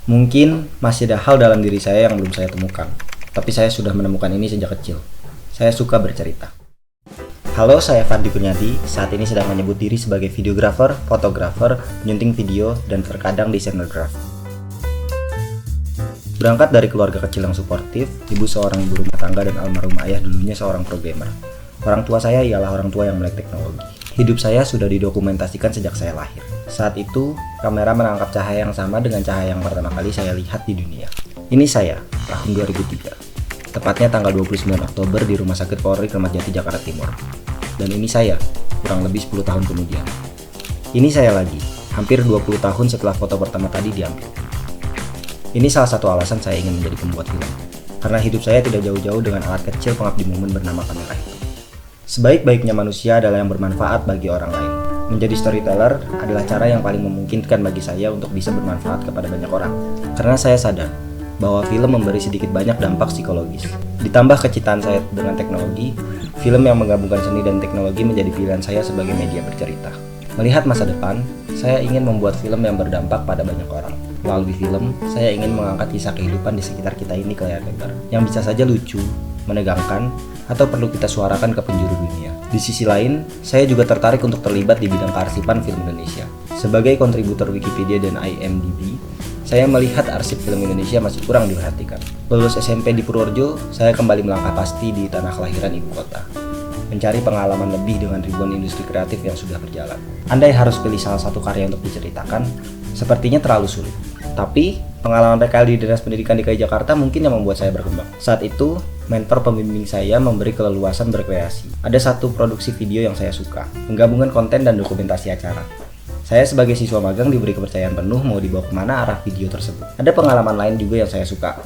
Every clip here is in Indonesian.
Mungkin masih ada hal dalam diri saya yang belum saya temukan, tapi saya sudah menemukan ini sejak kecil. Saya suka bercerita. Halo, saya Fadli Kunyadi. Saat ini sedang menyebut diri sebagai videografer, fotografer, penyunting video, dan terkadang desainer grafis. Berangkat dari keluarga kecil yang suportif, ibu seorang ibu rumah tangga dan almarhum ayah dulunya seorang programmer. Orang tua saya ialah orang tua yang melek teknologi. Hidup saya sudah didokumentasikan sejak saya lahir. Saat itu, kamera menangkap cahaya yang sama dengan cahaya yang pertama kali saya lihat di dunia. Ini saya, tahun 2003. Tepatnya tanggal 29 Oktober di Rumah Sakit Polri Kramat Jati, Jakarta Timur. Dan ini saya, kurang lebih 10 tahun kemudian. Ini saya lagi, hampir 20 tahun setelah foto pertama tadi diambil. Ini salah satu alasan saya ingin menjadi pembuat film. Karena hidup saya tidak jauh-jauh dengan alat kecil pengabdi momen bernama kamera itu. Sebaik-baiknya manusia adalah yang bermanfaat bagi orang lain. Menjadi storyteller adalah cara yang paling memungkinkan bagi saya untuk bisa bermanfaat kepada banyak orang. Karena saya sadar bahwa film memberi sedikit banyak dampak psikologis. Ditambah kecintaan saya dengan teknologi, film yang menggabungkan seni dan teknologi menjadi pilihan saya sebagai media bercerita. Melihat masa depan, saya ingin membuat film yang berdampak pada banyak orang. Melalui film, saya ingin mengangkat kisah kehidupan di sekitar kita ini ke layar lebar, yang bisa saja lucu, menegangkan, atau perlu kita suarakan ke penjuru dunia. Di sisi lain, saya juga tertarik untuk terlibat di bidang kearsipan film Indonesia. Sebagai kontributor Wikipedia dan IMDb, saya melihat arsip film Indonesia masih kurang diperhatikan. Lulus SMP di Purworejo, saya kembali melangkah pasti di tanah kelahiran ibu kota. Mencari pengalaman lebih dengan ribuan industri kreatif yang sudah berjalan. Andai harus pilih salah satu karya untuk diceritakan, sepertinya terlalu sulit. Tapi, pengalaman PKL di Dinas Pendidikan DKI Jakarta mungkin yang membuat saya berkembang. Saat itu, mentor pembimbing saya memberi keleluasan berkreasi. Ada satu produksi video yang saya suka, penggabungan konten dan dokumentasi acara. Saya sebagai siswa magang diberi kepercayaan penuh mau dibawa kemana arah video tersebut. Ada pengalaman lain juga yang saya suka,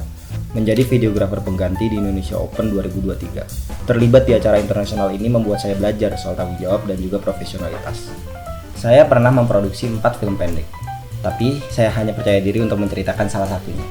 menjadi videografer pengganti di Indonesia Open 2023. Terlibat di acara internasional ini membuat saya belajar soal tanggung jawab dan juga profesionalitas. Saya pernah memproduksi 4 film pendek, tapi saya hanya percaya diri untuk menceritakan salah satunya.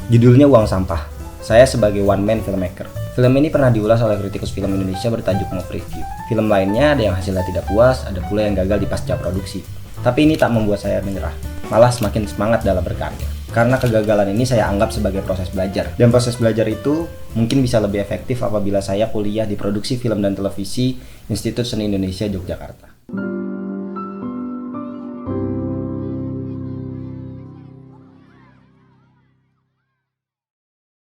Judulnya Uang Sampah. Saya sebagai one man filmmaker. Film ini pernah diulas oleh kritikus film Indonesia bertajuk Move Review. Film lainnya ada yang hasilnya tidak puas, ada pula yang gagal di pasca produksi. Tapi ini tak membuat saya menyerah, malah semakin semangat dalam berkarya. Karena kegagalan ini saya anggap sebagai proses belajar. Dan proses belajar itu mungkin bisa lebih efektif apabila saya kuliah di produksi film dan televisi Institut Seni Indonesia Yogyakarta.